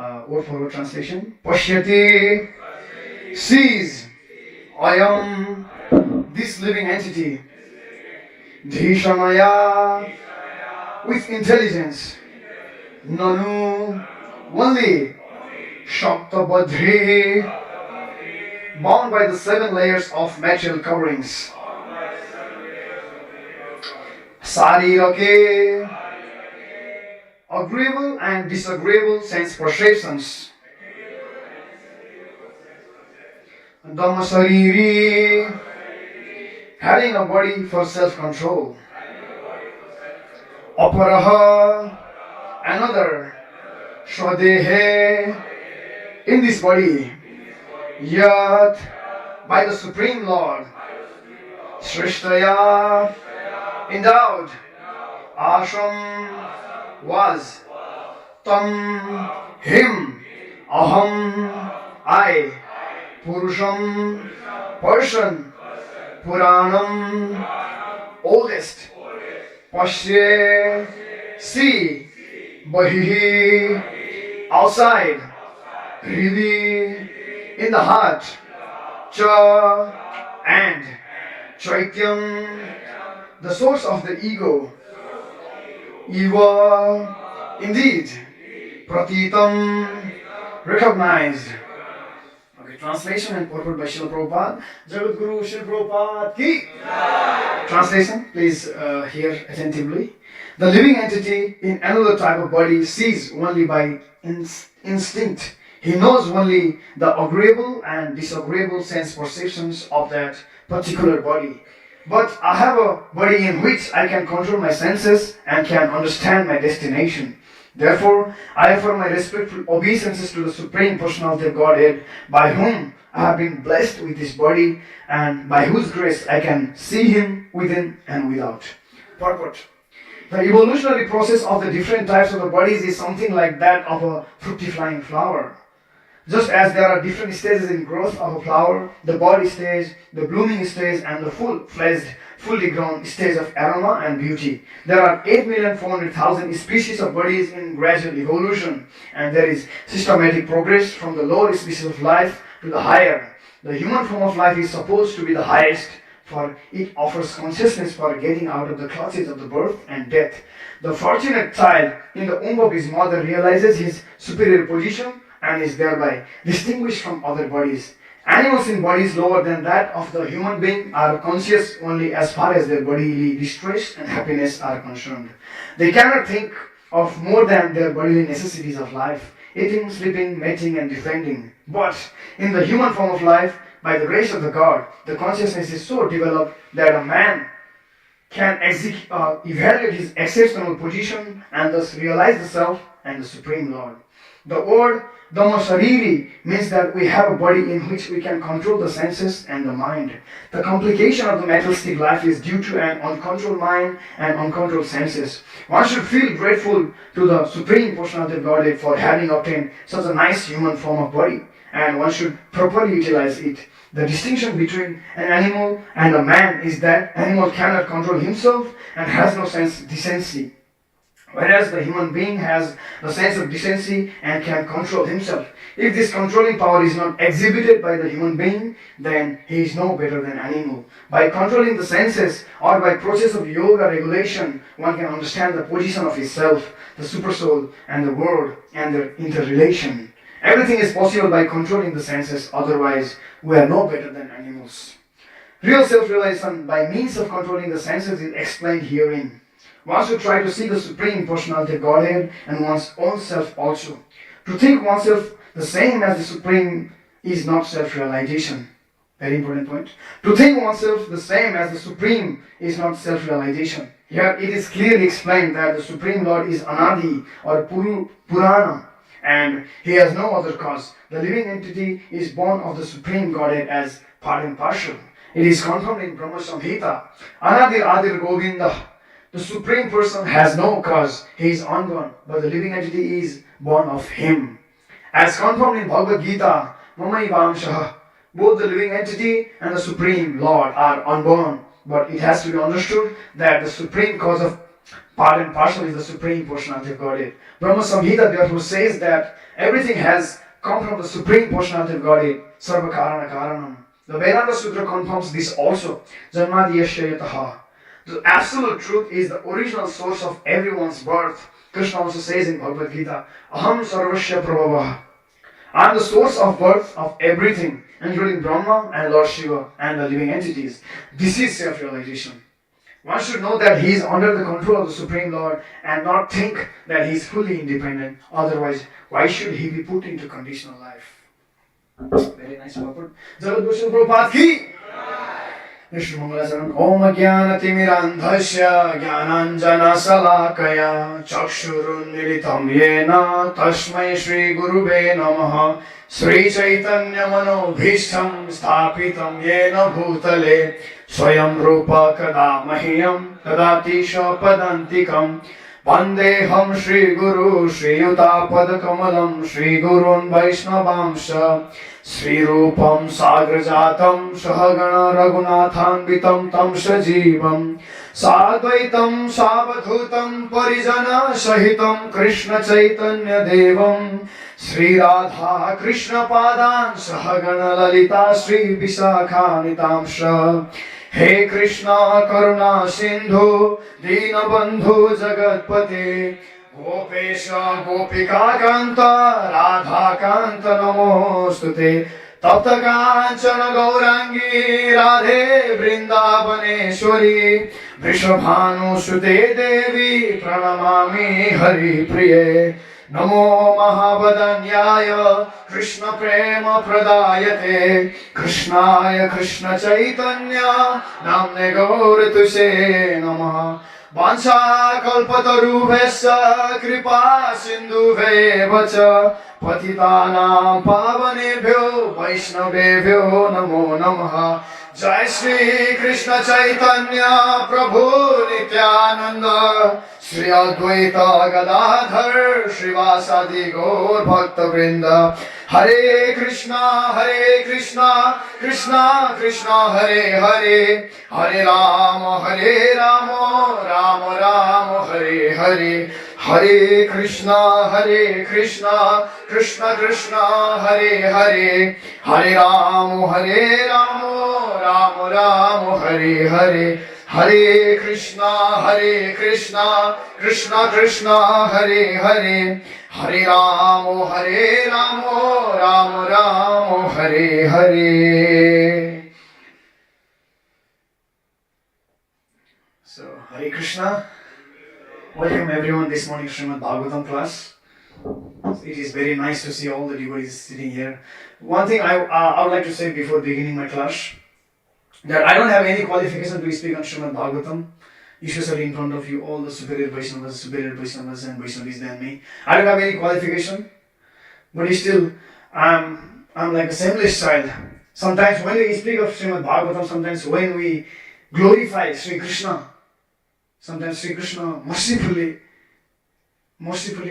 Word for word translation. Pashyati sees ayam, this living entity, dhishamaya, with intelligence, nanu, only, shaktabadhi, bound by the 7 layers of material coverings, sarirake, agreeable and disagreeable sense perceptions, Dhammasariri, having a body for self-control, Aparaha, another, Shradehe, in this body, Yat, by the Supreme Lord, Srishtaya, endowed, Ashram, was, Tam, him, Aham, I, Purusham, person, Puranam, oldest, Pashye, see, Bahihi, outside, Hridi, in the heart, Cha, and Chaityam, the source of the ego, Eva, indeed, Pratitam, recognized. Okay, translation and purport by Srila Prabhupada. Jagat Guru Srila Prabhupada ki. Translation, please hear attentively. The living entity in another type of body sees only by instinct. He knows only the agreeable and disagreeable sense perceptions of that particular body. But I have a body in which I can control my senses and can understand my destination. Therefore, I offer my respectful obeisances to the Supreme Personality of Godhead, by whom I have been blessed with this body and by whose grace I can see Him within and without. Purport. The evolutionary process of the different types of the bodies is something like that of a fructifying flower. Just as there are different stages in growth of a flower, the body stage, the blooming stage, and the full-fledged, fully grown stage of aroma and beauty, there are 8,400,000 species of bodies in gradual evolution, and there is systematic progress from the lower species of life to the higher. The human form of life is supposed to be the highest, for it offers consciousness for getting out of the clutches of the birth and death. The fortunate child in the womb of his mother realizes his superior position and is thereby distinguished from other bodies. Animals in bodies lower than that of the human being are conscious only as far as their bodily distress and happiness are concerned. They cannot think of more than their bodily necessities of life, eating, sleeping, mating, and defending. But in the human form of life, by the grace of the God, the consciousness is so developed that a man can evaluate his exceptional position and thus realize the Self and the Supreme Lord. The word Dhammasariri means that we have a body in which we can control the senses and the mind. The complication of the materialistic life is due to an uncontrolled mind and uncontrolled senses. One should feel grateful to the Supreme Personality of Godhead for having obtained such a nice human form of body, and one should properly utilize it. The distinction between an animal and a man is that animal cannot control himself and has no sense decency, whereas the human being has the sense of decency and can control himself. If this controlling power is not exhibited by the human being, then he is no better than animal. By controlling the senses or by process of yoga regulation, one can understand the position of his self, the supersoul, and the world and their interrelation. Everything is possible by controlling the senses, otherwise we are no better than animals. Real self-realization by means of controlling the senses is explained herein. One should try to see the Supreme Personality of Godhead and one's own self also. To think oneself the same as the Supreme is not self-realization. Very important point. To think oneself the same as the Supreme is not self-realization. Here it is clearly explained that the Supreme Lord is Anadi or Purana, and he has no other cause. The living entity is born of the Supreme Godhead as part and partial. It is confirmed in Brahma Samhita. Anadir Adir Govinda. The Supreme Person has no cause. He is unborn, but the living entity is born of him. As confirmed in Bhagavad Gita, Mamai Vamshaha. Both the living entity and the Supreme Lord are unborn, but it has to be understood that the supreme cause of part and parcel is the Supreme Personality of Godhead. Brahma Samhita therefore says that everything has come from the Supreme Personality of Godhead, Sarva Karana Karanam. The Vedanta Sutra confirms this also. Janmadiyasya yataha. The absolute truth is the original source of everyone's birth. Krishna also says in Bhagavad Gita, Aham Sarvasya Prabhavaha. I am the source of birth of everything, including Brahma and Lord Shiva and the living entities. This is self-realization. One should know that he is under the control of the Supreme Lord and not think that he is fully independent. Otherwise, why should he be put into conditional life? Very nice purport. Jagat Guru Srila Prabhupada ki Vishnu Mangalacharan. Om Jnanatimirandhasya Jnananjana Salakaya Chakshurun Militam Yena Tasmai Shri Gurube Namaha Sri Chaitanya Manobhishtam Sthapitam Yena Bhutale Swayam Rupa Kada Mahiyam Tadatisha Padantikam Vandeham Shri Guru Shri Yuta Padakamalam Shri Gurun Vaishnavamsha Sri Rupam Sagrajatam Sahagana Raghunathanvitam Tam Sajivam Sadvaitam Savadhutam Parijana Sahitam Krishna Chaitanya Devam Sri Radha Krishna Padan Sahagana Lalita Sri Visakha Nitamsha He Krishna Karuna Sindhu Dinabandhu Jagatpate Gopesha Gopika Kanta Radha Kanta Namostute Tapta Kanchana Gaurangi Radhe Vrindavaneshwari Vrishabhanu Sute Devi Pranamami Hari Priye Namo Mahabadanyaya Krishna Prema Pradayate Krishnaya Krishna Chaitanya Namne Gauratuse Namaha Vansha Kalpatarubhesya Kripa Sindhuvevacha Patitanam Pavanebhyo Vaishnavebhyo Namo Namaha Jai Shri Krishna Chaitanya Prabhu Nityananda Shri Advaita Gadadhar Srivasadi Gaur Bhakta Vrinda Hare Krishna Krishna Krishna Hare Hare Hare Rama Rama Rama Hare Hare Hare Krishna Krishna Krishna Hare Hare Hare Rama Rama Rama Hare Hare Hare Krishna Krishna Krishna Hare Hare Hare Rama Rama Rama Hare Hare. So, Hare Krishna. Welcome everyone this morning Srimad Bhagavatam class. It is very nice to see all the devotees sitting here. One thing I would like to say before beginning my class, that I don't have any qualification to speak on Srimad Bhagavatam, especially in front of you, all the superior Vaishnavas and Vaishnavis than me. I don't have any qualification, but still, I'm like a shameless child. Sometimes when we speak of Srimad Bhagavatam, sometimes when we glorify Sri Krishna, sometimes Sri Krishna mercifully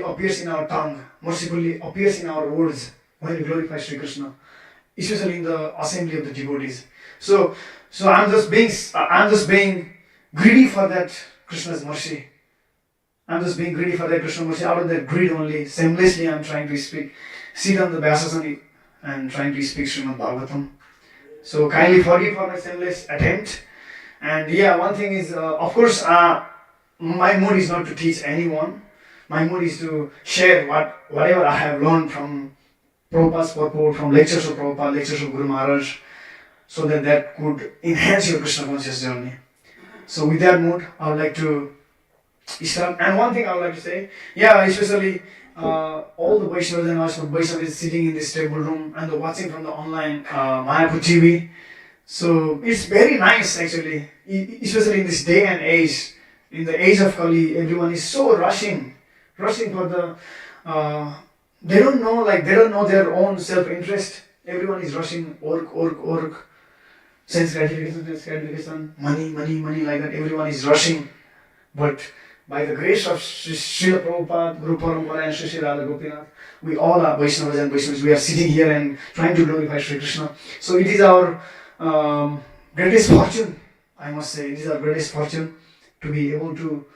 appears in our tongue, mercifully appears in our words when we glorify Sri Krishna, especially in the assembly of the devotees. So I'm just being greedy for that Krishna's mercy. I'm just being greedy for that Krishna's mercy. Out of that greed only, shamelessly I'm trying to sit on the Vyasasana and trying to speak Srimad Bhagavatam. So kindly forgive for my shameless attempt. And yeah, one thing is, of course, my mood is not to teach anyone. My mood is to share whatever I have learned from Prabhupada's purport, from lectures of Prabhupada, lectures of Guru Maharaj, so that could enhance your Krishna conscious journey. So with that mood, I would like to start. And one thing I would like to say, especially all the Vaishnavas and Vaishnavas sitting in this table room and watching from the online Mayapur TV. So it's very nice actually, especially in this day and age, in the age of Kali, everyone is so rushing for the, they don't know their own self-interest. Everyone is rushing, work, sense gratification, money, like that. Everyone is rushing. But by the grace of Srila Prabhupada, Guru Parampara and Sri Radha Gopinath, we all are Vaishnavas and Vaishnavas. We are sitting here and trying to glorify Sri Krishna. So it is our greatest fortune, I must say. It is our greatest fortune to be able to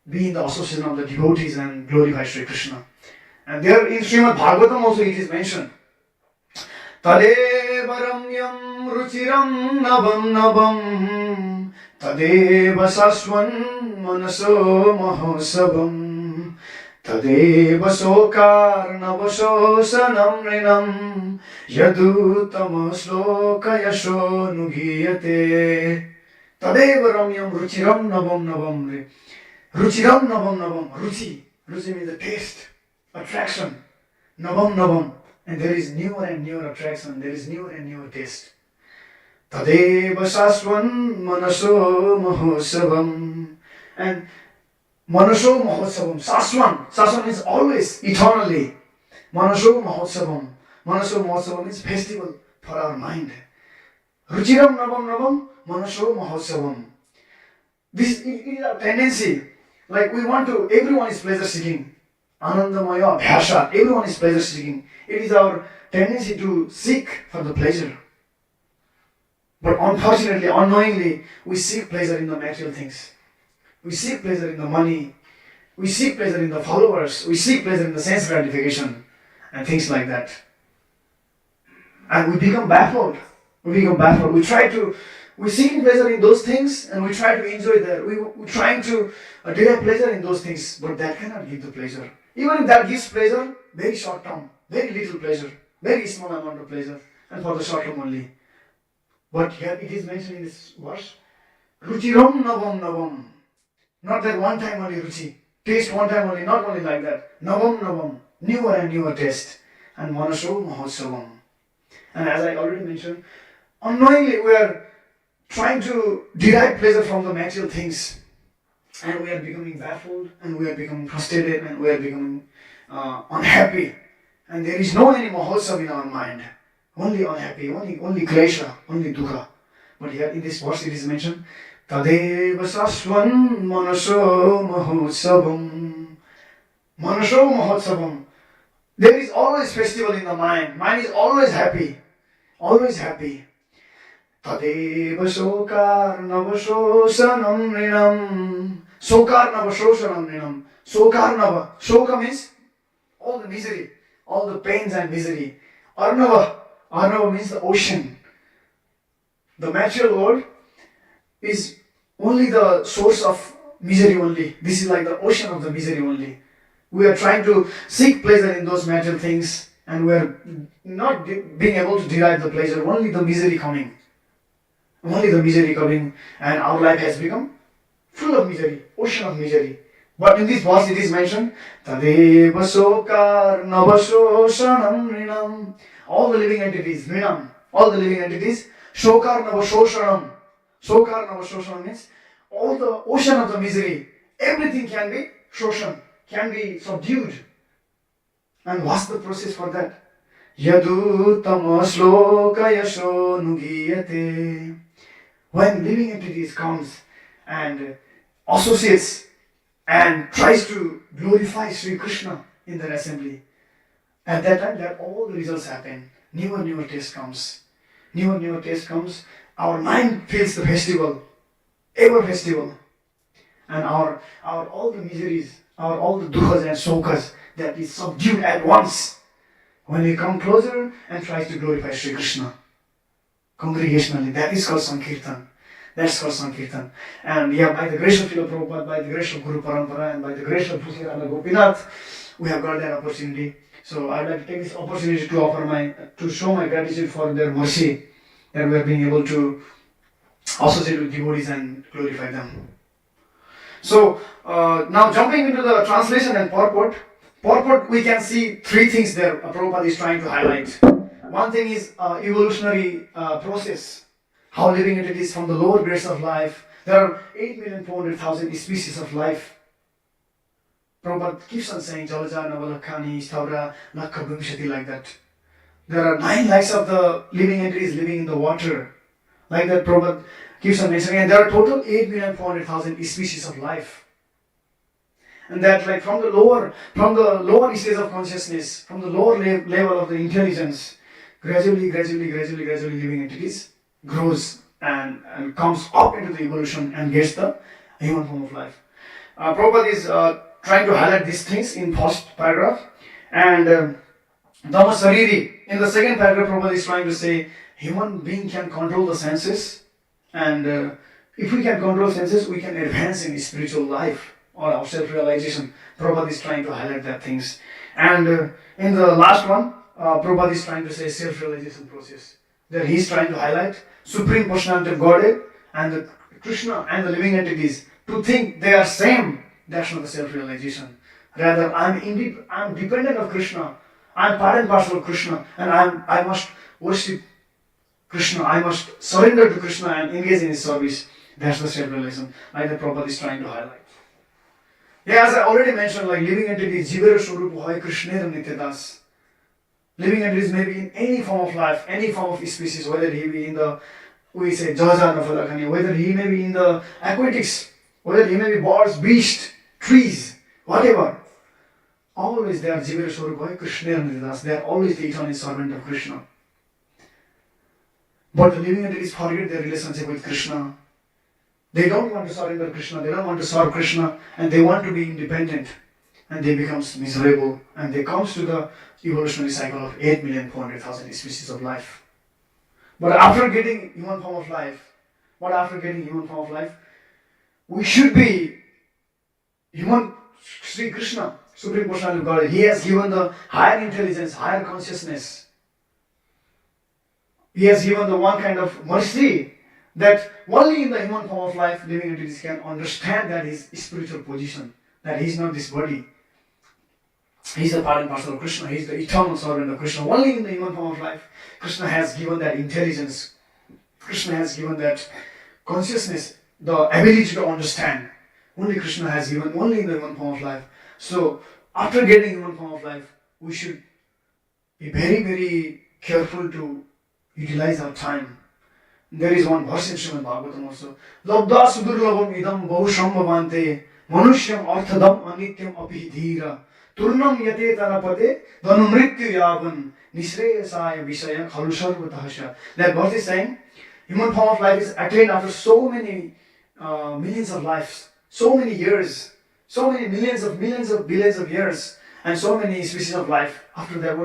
be in the association of the devotees and glorify Sri Krishna. And there in Srimad Bhagavatam also it is mentioned. Tadeva ramyam ruchiram navam navam Tadeva saswan manaso mahosavam Tadeva sokar navasosanam rinam Yadutama sloka yasho nugiyate Tadeva ramyam ruchiram navam navam Ruchiram navam navam. Ruchi means the taste, attraction. Navam navam. And there is newer and newer attraction. There is newer and newer taste. Tadeva saswan manaso mahosavam. And manaso mahosavam. Saswan means always, eternally. Manaso mahosavam. Manaso mahosavam means festival for our mind. Ruchiram navam navam. Manaso mahosavam. This is our tendency. Like we want to, everyone is pleasure seeking. Anandamaya, Bhasha, everyone is pleasure seeking. It is our tendency to seek for the pleasure. But unfortunately, unknowingly, we seek pleasure in the material things. We seek pleasure in the money. We seek pleasure in the followers. We seek pleasure in the sense gratification and things like that. And we become baffled. We're seeking pleasure in those things and we try to enjoy that. We're trying to derive pleasure in those things, but that cannot give the pleasure. Even if that gives pleasure, very short term, very little pleasure, very small amount of pleasure, and for the short term only. But here it is mentioned in this verse, Ruchiram navam navam. Not that one time only ruchi, taste one time only, not only like that. Navam navam, newer and newer taste. And Manasho Mahotsavam. And as I already mentioned, unknowingly we are trying to derive pleasure from the material things, and we are becoming baffled, and we are becoming frustrated, and we are becoming unhappy, and there is no any mahotsav in our mind, only unhappy, only klesha, only dukkha. But here in this verse it is mentioned, Tadeva saswan manaso mahotsavam. Manaso mahotsavam. There is always festival in the mind. Mind is always happy, always happy. Tadeva sokar navashosanam rinam. Sokar navashosanam rinam. Sokar nava. Shoka means all the misery, all the pains and misery. Arnava. Arnava means the ocean. The material world is only the source of misery only. This is like the ocean of the misery only. We are trying to seek pleasure in those material things, and we are not being able to derive the pleasure, only the misery coming. Only the misery coming, and our life has become full of misery, ocean of misery. But in this verse it is mentioned, Tadeva sokar navashosanam rinam. All the living entities, rinam, all the living entities, shokar navashoshanam. Shokar navashoshanam means all the ocean of the misery, everything can be shoshan, can be subdued. And what's the process for that? Yadu tamasloka yasho nugiyate. When living entities comes and associates and tries to glorify Sri Krishna in their assembly, at that time that all the results happen. Newer taste comes. Newer taste comes. Our mind feels the festival, ever festival. And our all the miseries, our all the dukkhas and sokas, that is subdued at once when we come closer and tries to glorify Sri Krishna congregationally. That is called Sankirtan. That's called Sankirtan. And yeah, by the grace of Srila Prabhupada, by the grace of Guru Parampara, and by the grace of Bhusi Radha Gopinath, we have got that opportunity. So I'd like to take this opportunity to show my gratitude for their mercy, that we are being able to associate with devotees and glorify them. So now jumping into the translation and purport. Purport, we can see three things there Prabhupada is trying to highlight. One thing is evolutionary process, how living entities from the lower grades of life. There are 8,400,000 species of life. Prabhupada keeps on saying Jalaja, Navalakhani, Stavra, Lakha, Vimshati, like that. There are 9 lakhs of the living entities living in the water. Like that Prabhupada keeps on mentioning. And there are total 8,400,000 species of life. And that like from the lower stage of consciousness, from the lower level of the intelligence, gradually living entities grows and comes up into the evolution and gets the human form of life. Prabhupada is trying to highlight these things in first paragraph, and Dhamma Sariri, in the second paragraph, Prabhupada is trying to say human being can control the senses, and if we can control senses, we can advance in spiritual life or our self-realization. Prabhupada is trying to highlight that things. And in the last one, Prabhupada is trying to say self-realization process. That he is trying to highlight Supreme Personality of Godhead and the Krishna and the living entities. To think they are same, that's not the self-realization. Rather, I'm dependent of Krishna. I'm part and parcel of Krishna, and I must worship Krishna. I must surrender to Krishna and engage in his service. That's the self-realization, like the Prabhupada is trying to highlight. Yeah, as I already mentioned, like living entities, Jivera Swarup Hoy Krishna Nityadas. Living entities may be in any form of life, any form of species, whether he be in the, we say, Jaja Nafalakani, whether he may be in the aquatics, whether he may be birds, beasts, trees, whatever. Always they are Jivera Swarup Hoy Krishna Nityadas. They are always the eternal servant of Krishna. But the living entities forget their relationship with Krishna. They don't want to surrender Krishna, they don't want to serve Krishna, and they want to be independent. And they become miserable, and they come to the evolutionary cycle of 8,400,000 species of life. But after getting human form of life, we should be human. Sri Krishna, Supreme Personality of Godhead, he has given the higher intelligence, higher consciousness. He has given the one kind of mercy that only in the human form of life, living entities can understand that his spiritual position, that he is not this body. He is a part and parcel of Krishna. He is the eternal servant of Krishna. Only in the human form of life, Krishna has given that intelligence. Krishna has given that consciousness, the ability to understand. Only Krishna has given, only in the human form of life. So, after getting human form of life, we should be very, very careful to utilize our time. There is one verse in Srimad Bhagavatam also. Labdha sudurlabam idam bahushambhavante manusyam arthadam anityam api dhira turnam yate tanapate dhanumrityu yavan nisreyasaya visaya khalu sarvatahasya. That verse is saying, human form of life is attained after so many millions of lives, so many years, so many millions of billions of years, and so many species of life. After that,